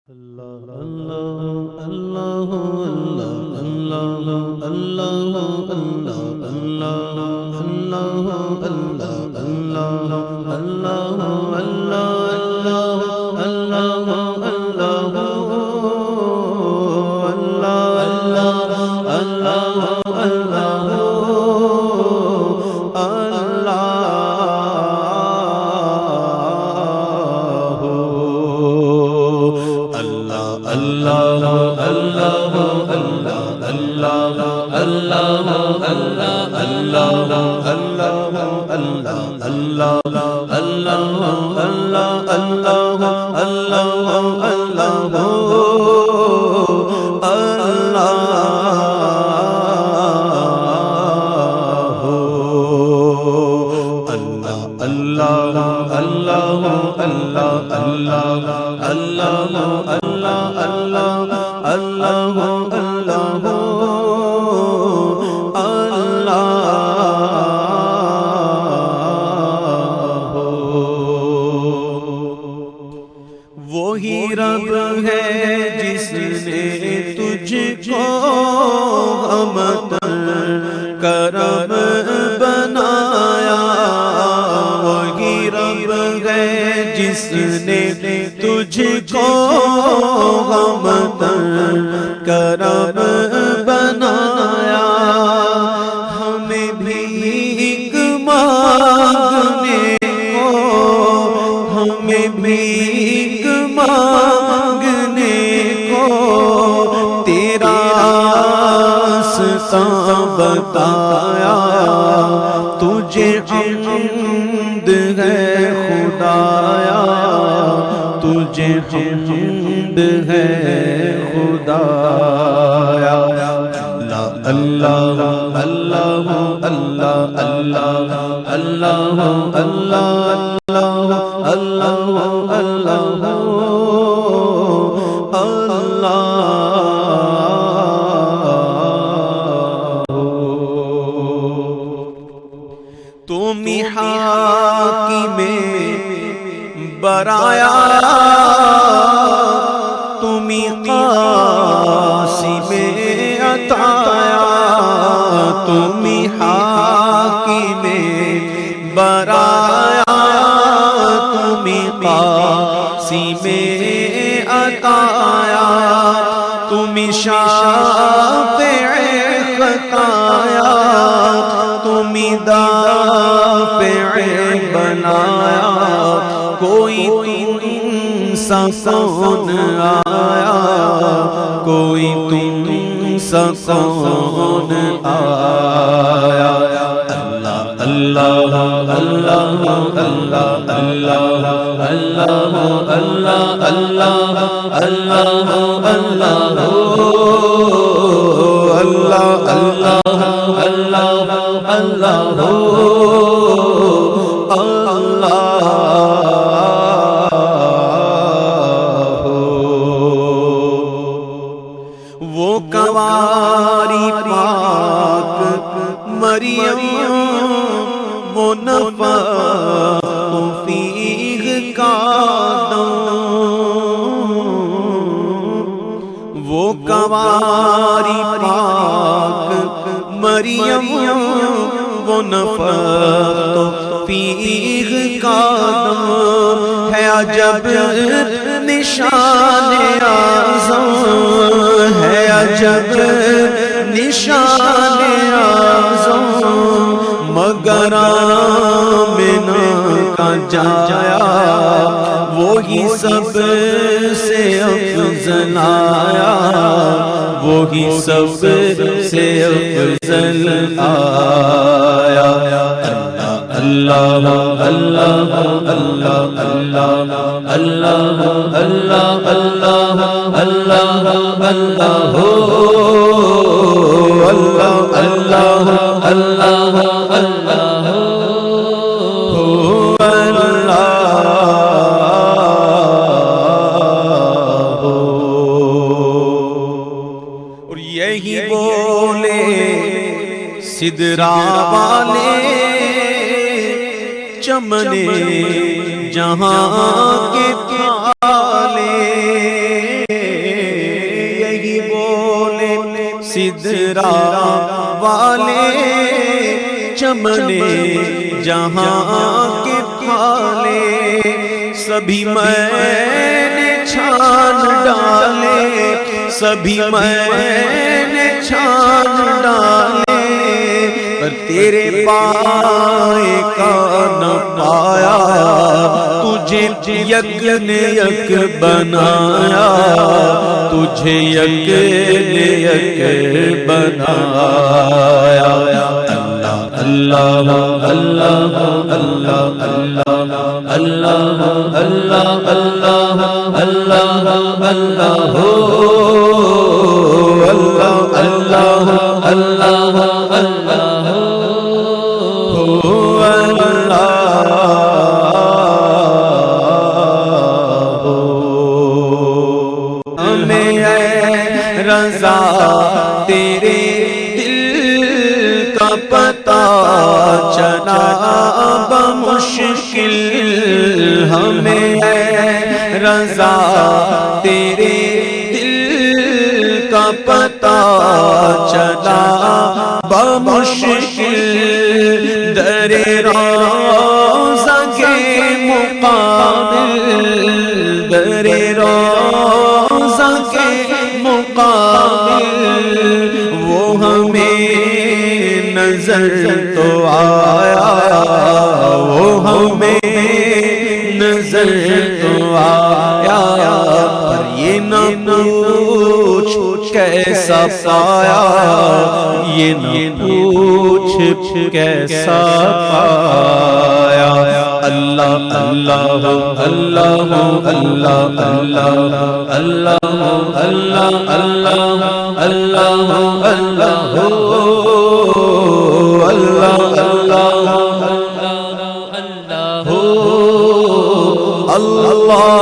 اللہ اللہ اللہ اللہ اللہ اللہ اللہ اللہ اللہ اللہ اللہ وہی رب ہے جس نے تجھ کو ہمت کرم بنایا، وہی رب ہے جس نے تجھ کو ہمت کرم بنایا، ہمیں بھیک مانگنے کو، ہمیں بھیک مانگنے کو تیرا راستہ بتایا، تجھے حمد ہے خدایا، تجھے حمد ہے خدایا۔ اللہ اللہ اللہ اللہ اللہ اللہ اللہ اللہ تم حاکم برایا، تم قاسم عطایا، تم حاکم برایا، تم قاسم عطایا، تم شافع خطایا، تم دافع بنایا، کوئی تم سا کون آیا، کوئی تم سا کون آیا۔ اللہ اللہ اللہ اللہ اللہ اللہ اللہ اللہ وہ کنواری پاک مریم، وہ نفخ فیہ کا دم، وہ کنواری پاک مریم، وہ نفخ فیہ کا دم، ہے عجب نشان اعظم، ہے عجب نشان اعظم، مگر آمنہ کا جایا، وہی سب سے افضل آیا، وہی سب سے افضل آیا۔ اللہ اللہ اللہ اللہ اللہ اللہ اللہ اللہ اور یہی بولے سدرا والے چمنے جہاں کے سدرا والے چمنے جہاں کے پھالے سبھی میں نے چھان ڈالے سبھی میں نے چھان ڈالے پر تیرے پائے کا نہ پایا تجھے یک نے یک بنایا تجھے یک نے یک بنایا اللہ اللہ اللہ اللہ اللہ اللہ اللہ اللہ اللہ ہو اللہ اللہ اللہ اللہ ہو ہمیں ہے رضا تیرے پتا چلا بمشکل ہمیں ہے رضا تیرے دل کا پتا چلا بمشکل در روضہ کے مقابل در روضہ کے مقابل وہ ہمیں نظر تو آیا وہ ہمیں نظر تو آیا پر یہ نہ پوچھ کیسا پایا یہ نہ پوچھ کیسا پایا اللہ اللہ اللہ اللہ اللہ اللہ اللہ اللہ اللہ اللہ اللہ اللہ اللہ اللہ